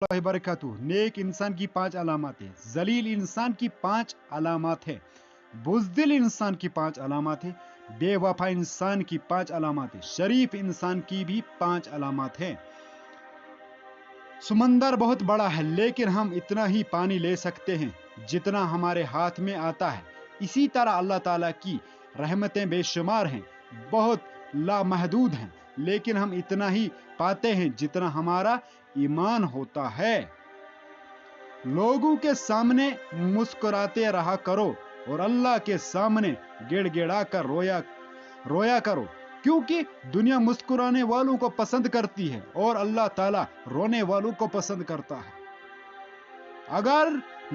اللہ وبرکاتہ۔ نیک انسان کی 5 علامات ہیں، ذلیل انسان کی 5 علامات ہیں، بزدل انسان کی 5 علامات ہیں، بے وفا انسان کی 5 علامات ہیں، شریف انسان کی بھی 5 علامات ہیں۔ سمندر بہت بڑا ہے لیکن ہم اتنا ہی پانی لے سکتے ہیں جتنا ہمارے ہاتھ میں آتا ہے۔ اسی طرح اللہ تعالیٰ کی رحمتیں بے شمار ہیں، بہت لامحدود ہیں، لیکن ہم اتنا ہی پاتے ہیں جتنا ہمارا ایمان ہوتا ہے۔ لوگوں کے سامنے مسکراتے رہا کرو اور اللہ کے سامنے گڑ گڑا کر رویا کرو، کیونکہ دنیا مسکرانے والوں کو پسند کرتی ہے اور اللہ تعالیٰ رونے والوں کو پسند کرتا ہے۔ اگر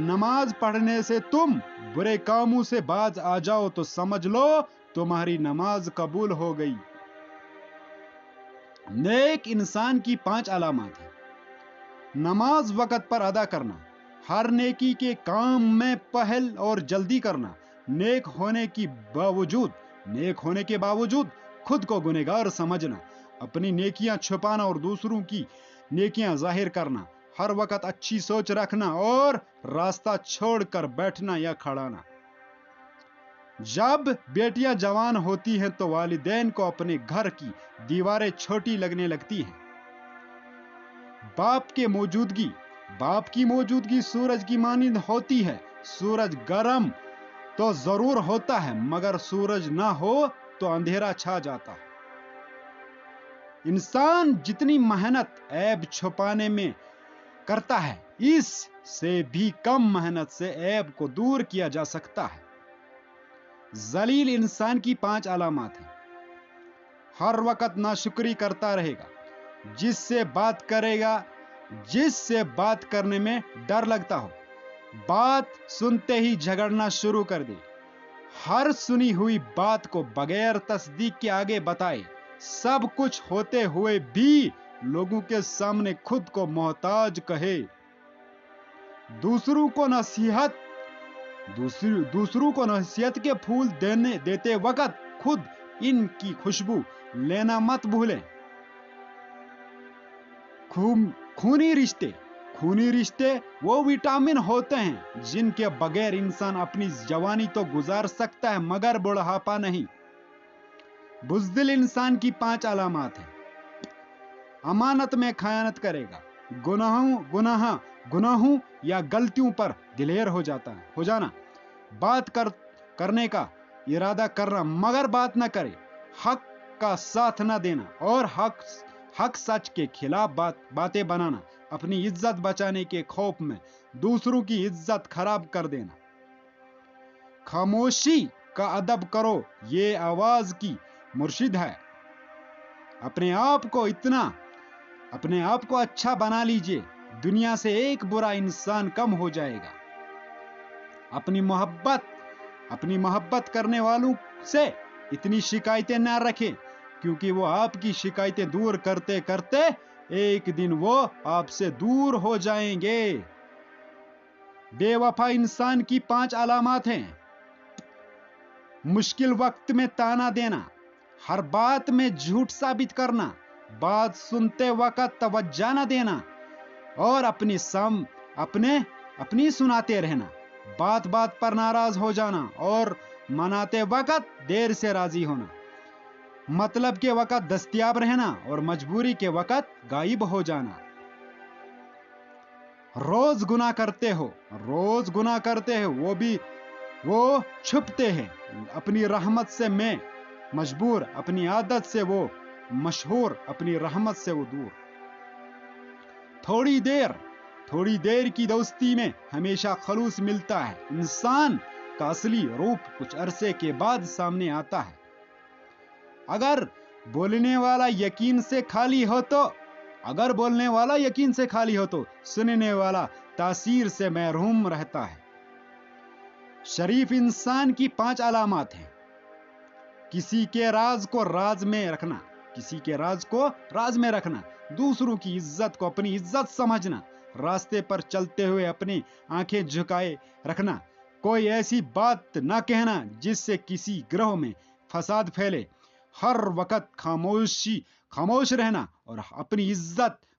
نماز پڑھنے سے تم برے کاموں سے باز آ جاؤ تو سمجھ لو تمہاری نماز قبول ہو گئی۔ نیک انسان کی 5 علامات ہیں۔ نماز وقت پر ادا کرنا، ہر نیکی کے کام میں پہل اور جلدی کرنا، نیک ہونے کے باوجود خود کو گنہگار سمجھنا، اپنی نیکیاں چھپانا اور دوسروں کی نیکیاں ظاہر کرنا، ہر وقت اچھی سوچ رکھنا اور راستہ چھوڑ کر بیٹھنا یا کھڑانا۔ جب بیٹیاں جوان ہوتی ہیں تو والدین کو اپنے گھر کی دیواریں چھوٹی لگنے لگتی ہیں۔ باپ کی موجودگی سورج کی مانند ہوتی ہے۔ سورج گرم تو ضرور ہوتا ہے مگر سورج نہ ہو تو اندھیرا چھا جاتا ہے۔ انسان جتنی محنت عیب چھپانے میں کرتا ہے اس سے بھی کم محنت سے عیب کو دور کیا جا سکتا ہے۔ ذلیل انسان کی 5 علامات ہیں۔ ہر وقت ناشکری کرتا رہے گا، جس سے بات کرنے میں ڈر لگتا ہو، بات سنتے ہی جھگڑنا شروع کر دے، ہر سنی ہوئی بات کو بغیر تصدیق کے آگے بتائے، سب کچھ ہوتے ہوئے بھی لوگوں کے سامنے خود کو محتاج کہے، دوسروں کو نصیحت کے پھول دیتے وقت خود ان کی خوشبو لینا مت بھولیں۔ خونی رشتے وہ وٹامن ہوتے ہیں جن کے بغیر انسان اپنی جوانی تو گزار سکتا ہے مگر بڑھاپا نہیں۔ بزدل انسان کی 5 علامات ہیں۔ امانت میں خیانت کرے گا، گناہوں یا غلطیوں پر دلیر ہو جانا، بات کرنے کا ارادہ کرنا مگر بات نہ کرے، حق کا ساتھ نہ دینا اور حق سچ کے خلاف باتیں بنانا، اپنی عزت بچانے کے خوف میں دوسروں کی عزت خراب کر دینا۔ خاموشی کا ادب کرو، یہ آواز کی مرشد ہے۔ اپنے آپ کو اچھا بنا لیجئے، دنیا سے ایک برا انسان کم ہو جائے گا۔ اپنی محبت کرنے والوں سے اتنی شکایتیں نہ رکھیں کیونکہ وہ آپ کی شکایتیں دور کرتے کرتے ایک دن وہ آپ سے دور ہو جائیں گے۔ بے وفا انسان کی 5 علامات ہیں۔ مشکل وقت میں تانا دینا، ہر بات میں جھوٹ ثابت کرنا، بات سنتے وقت توجہ نہ دینا اور اپنی سناتے رہنا، بات پر ناراض ہو جانا اور مناتے وقت دیر سے راضی ہونا، مطلب کے وقت دستیاب رہنا اور مجبوری کے وقت غائب ہو جانا۔ روز گناہ کرتے ہو وہ چھپتے ہیں، اپنی رحمت سے میں مجبور، اپنی عادت سے وہ مشہور، اپنی رحمت سے وہ دور۔ تھوڑی دیر کی دوستی میں ہمیشہ خلوص ملتا ہے۔ انسان کا اصلی روپ کچھ عرصے کے بعد سامنے آتا ہے۔ اگر بولنے والا یقین سے خالی ہو تو سننے والا تاثیر سے محروم رہتا ہے۔ شریف انسان کی 5 علامات ہیں۔ کسی کے راز کو راز میں رکھنا، دوسروں کی عزت کو اپنی عزت سمجھنا، راستے پر چلتے ہوئے اپنی آنکھیں جھکائے رکھنا، کوئی ایسی بات نہ کہنا جس سے کسی گروہ میں فساد پھیلے، ہر وقت خاموش رہنا اور اپنی عزت